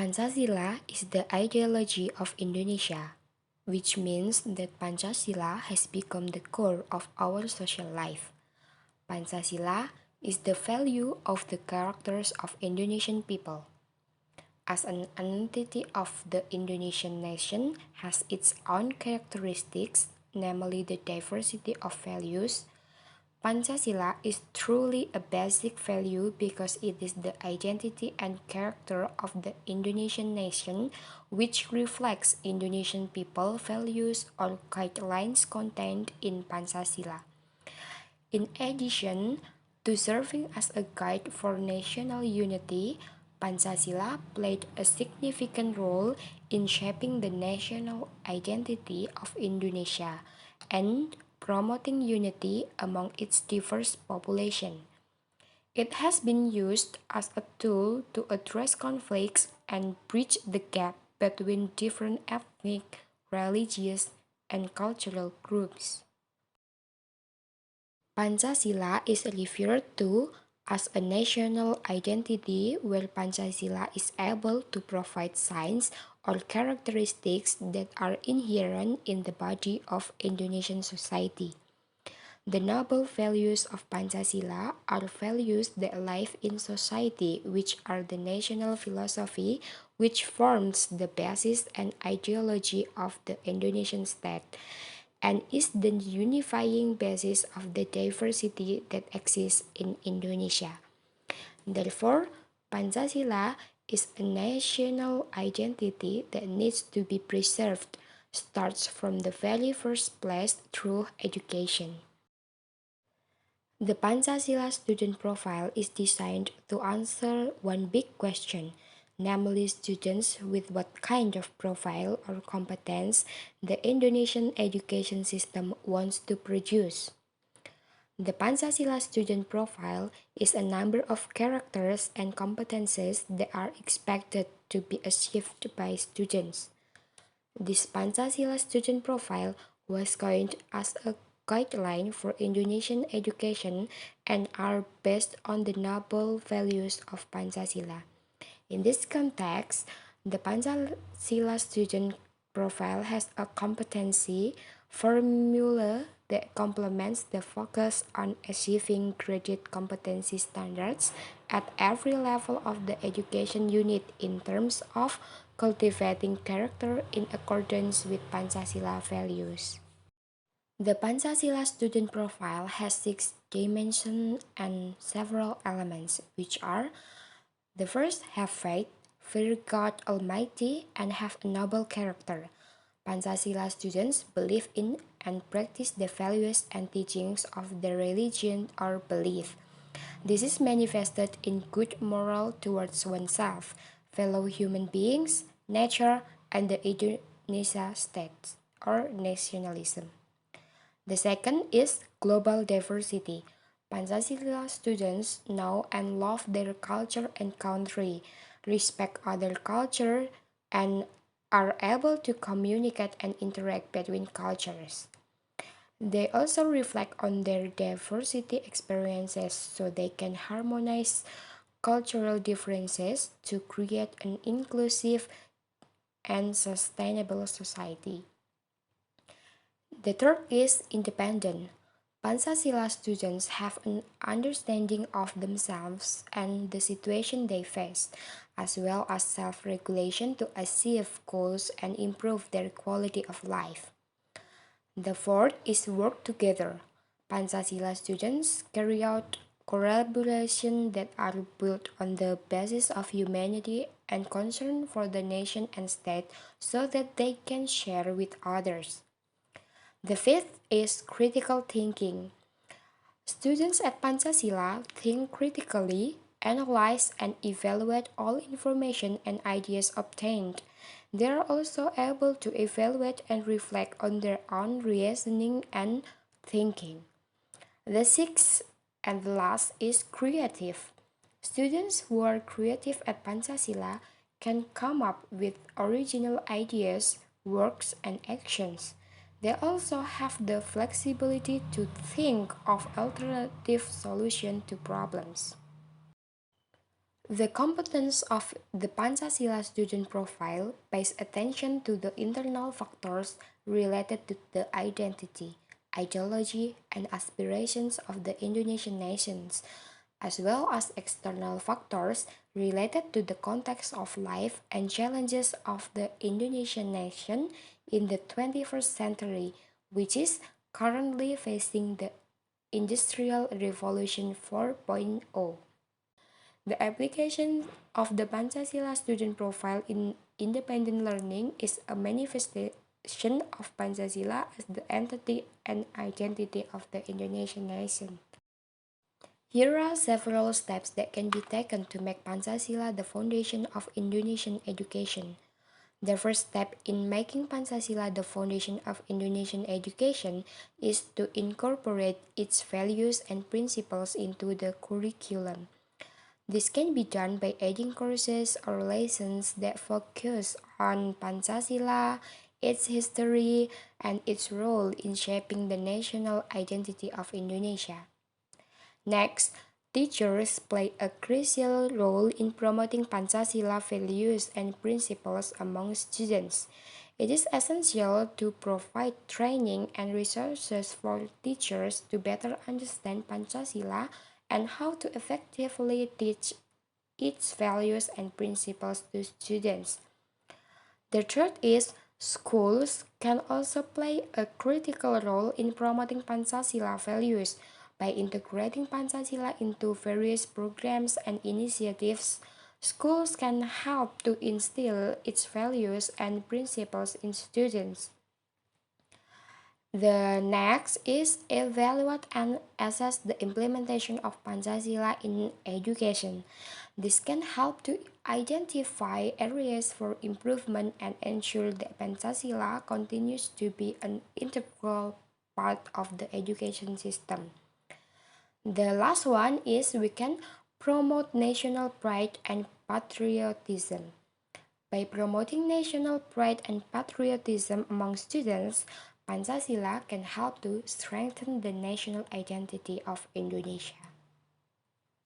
Pancasila is the ideology of Indonesia, which means that Pancasila has become the core of our social life. Pancasila is the value of the characters of Indonesian people. As an entity of the Indonesian nation has its own characteristics, namely the diversity of values, Pancasila is truly a basic value because it is the identity and character of the Indonesian nation, which reflects Indonesian people values or guidelines contained in Pancasila. In addition to serving as a guide for national unity, Pancasila played a significant role in shaping the national identity of Indonesia and promoting unity among its diverse population. It has been used as a tool to address conflicts and bridge the gap between different ethnic, religious, and cultural groups. Pancasila is referred to as a national identity where Pancasila is able to provide signs or characteristics that are inherent in the body of Indonesian society. The noble values of Pancasila are values that live in society, which are the national philosophy, which forms the basis and ideology of the Indonesian state, and is the unifying basis of the diversity that exists in Indonesia. Therefore, Pancasila is a national identity that needs to be preserved, starts from the very first place through education. The Pancasila student profile is designed to answer one big question, namely students with what kind of profile or competence the Indonesian education system wants to produce. The Pancasila student profile is a number of characters and competences that are expected to be achieved by students. This Pancasila student profile was coined as a guideline for Indonesian education and are based on the noble values of Pancasila. In this context, the Pancasila student profile has a competency formula that complements the focus on achieving graded competency standards at every level of the education unit in terms of cultivating character in accordance with Pancasila values. The Pancasila student profile has 6 dimensions and several elements, which are: the first, have faith, fear God Almighty, and have a noble character. Pancasila students believe in and practice the values and teachings of their religion or belief. This is manifested in good moral towards oneself, fellow human beings, nature, and the Indonesia state or nationalism. The second is global diversity. Pancasila students know and love their culture and country, respect other culture, and are able to communicate and interact between cultures. They also reflect on their diversity experiences so they can harmonize cultural differences to create an inclusive and sustainable society. The third is independent. Pancasila students have an understanding of themselves and the situation they face, as well as self-regulation to achieve goals and improve their quality of life. The fourth is work together. Pancasila students carry out collaboration that are built on the basis of humanity and concern for the nation and state so that they can share with others. The fifth is critical thinking. Students at Pancasila think critically, analyze, and evaluate all information and ideas obtained. They are also able to evaluate and reflect on their own reasoning and thinking. The sixth and the last is creative. Students who are creative at Pancasila can come up with original ideas, works, and actions. They also have the flexibility to think of alternative solutions to problems. The competence of the Pancasila student profile pays attention to the internal factors related to the identity, ideology, and aspirations of the Indonesian nations, as well as external factors related to the context of life and challenges of the Indonesian nation in the 21st century, which is currently facing the Industrial Revolution 4.0. The application of the Pancasila student profile in independent learning is a manifestation of Pancasila as the entity and identity of the Indonesian nation. Here are several steps that can be taken to make Pancasila the foundation of Indonesian education. The first step in making Pancasila the foundation of Indonesian education is to incorporate its values and principles into the curriculum. This can be done by adding courses or lessons that focus on Pancasila, its history, and its role in shaping the national identity of Indonesia. Next, teachers play a crucial role in promoting Pancasila values and principles among students. It is essential to provide training and resources for teachers to better understand Pancasila and how to effectively teach its values and principles to students. The third is schools can also play a critical role in promoting Pancasila values by integrating Pancasila into various programs and initiatives. Schools can help to instill its values and principles in students. The next is evaluate and assess the implementation of Pancasila in education. This can help to identify areas for improvement and ensure that Pancasila continues to be an integral part of the education system. The last one is we can promote national pride and patriotism. By promoting national pride and patriotism among students, Pancasila can help to strengthen the national identity of Indonesia.